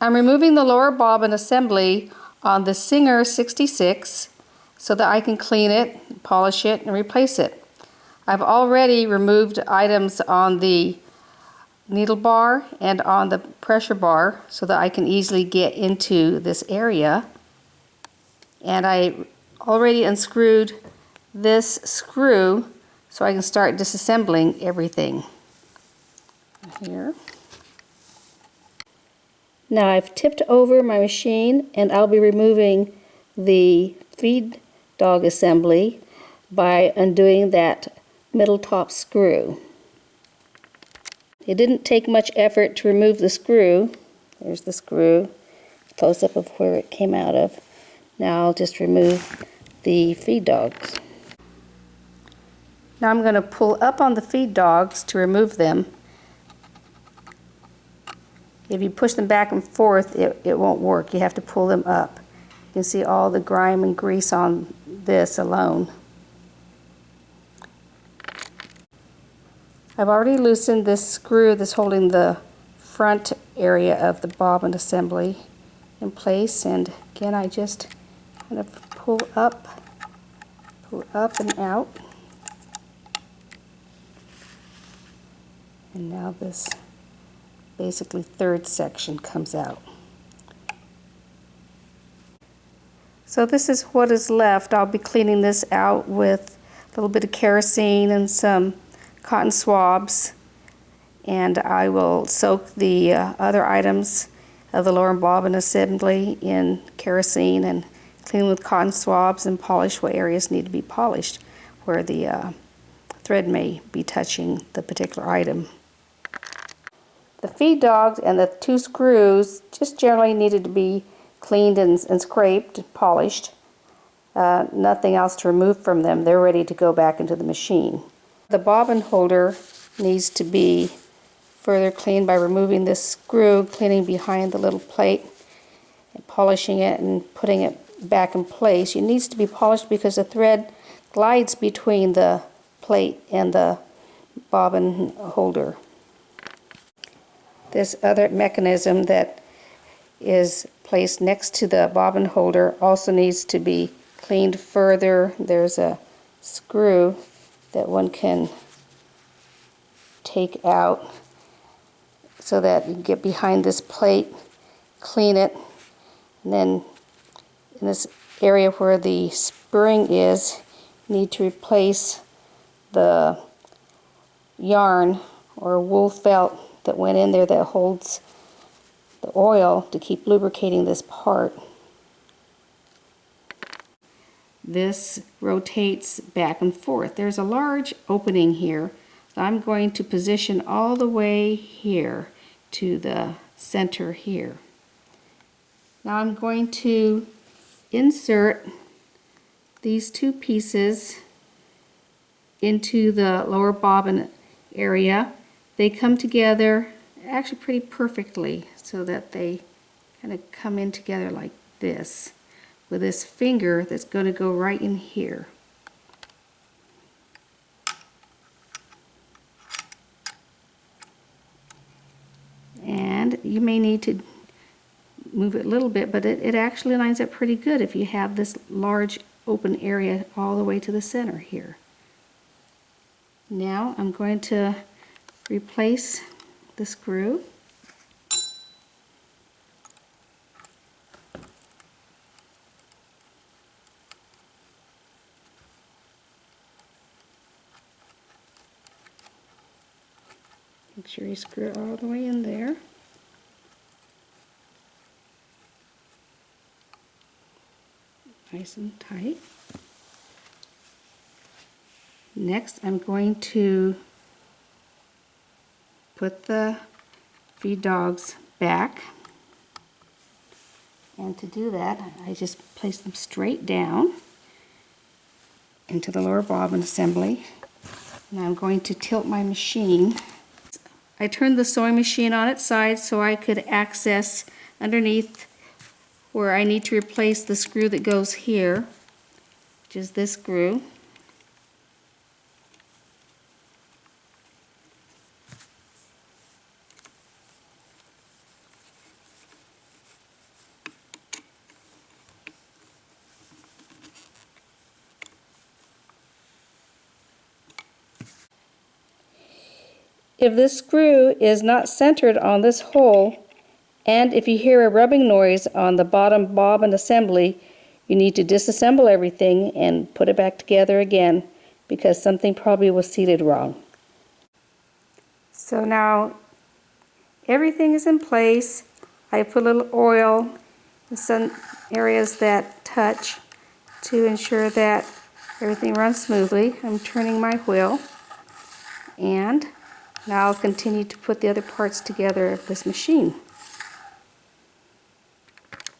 I'm removing the lower bobbin assembly on the Singer 66 so that I can clean it, polish it, and replace it. I've already removed items on the needle bar and on the pressure bar so that I can easily get into this area. And I already unscrewed this screw so I can start disassembling everything. Here. Now I've tipped over my machine and I'll be removing the feed dog assembly by undoing that middle top screw. It didn't take much effort to remove the screw. There's the screw, close up of where it came out of. Now I'll just remove the feed dogs. Now I'm going to pull up on the feed dogs to remove them. If you push them back and forth, it won't work. You have to pull them up. You can see all the grime and grease on this alone. I've already loosened this screw that's holding the front area of the bobbin assembly in place, and again I just kind of pull up and out. And now this basically third section comes out. So this is what is left. I'll be cleaning this out with a little bit of kerosene and some cotton swabs, and I will soak the other items of the lower bobbin assembly in kerosene and clean with cotton swabs and polish what areas need to be polished where the thread may be touching the particular item. The feed dogs and the two screws just generally needed to be cleaned and scraped, polished. Nothing else to remove from them. They're ready to go back into the machine. The bobbin holder needs to be further cleaned by removing this screw, cleaning behind the little plate, and polishing it and putting it back in place. It needs to be polished because the thread glides between the plate and the bobbin holder. This other mechanism that is placed next to the bobbin holder also needs to be cleaned further. There's a screw that one can take out so that you can get behind this plate, clean it, and then in this area where the spring is, you need to replace the yarn or wool felt that went in there that holds the oil to keep lubricating this part. This rotates back and forth. There's a large opening here that I'm going to position all the way here to the center here. Now I'm going to insert these two pieces into the lower bobbin area. They come together actually pretty perfectly so that they kind of come in together like this, with this finger that's going to go right in here. And you may need to move it a little bit, but it actually lines up pretty good if you have this large open area all the way to the center here. Now I'm going to replace the screw. Make sure you screw it all the way in there. Nice and tight. Next, I'm going to put the feed dogs back. And to do that, I just place them straight down into the lower bobbin assembly. And I'm going to tilt my machine. I turned the sewing machine on its side so I could access underneath where I need to replace the screw that goes here, which is this screw. If this screw is not centered on this hole, and if you hear a rubbing noise on the bottom bobbin assembly, you need to disassemble everything and put it back together again, because something probably was seated wrong. So now everything is in place. I put a little oil in some areas that touch to ensure that everything runs smoothly. I'm turning my wheel, and now I'll continue to put the other parts together of this machine.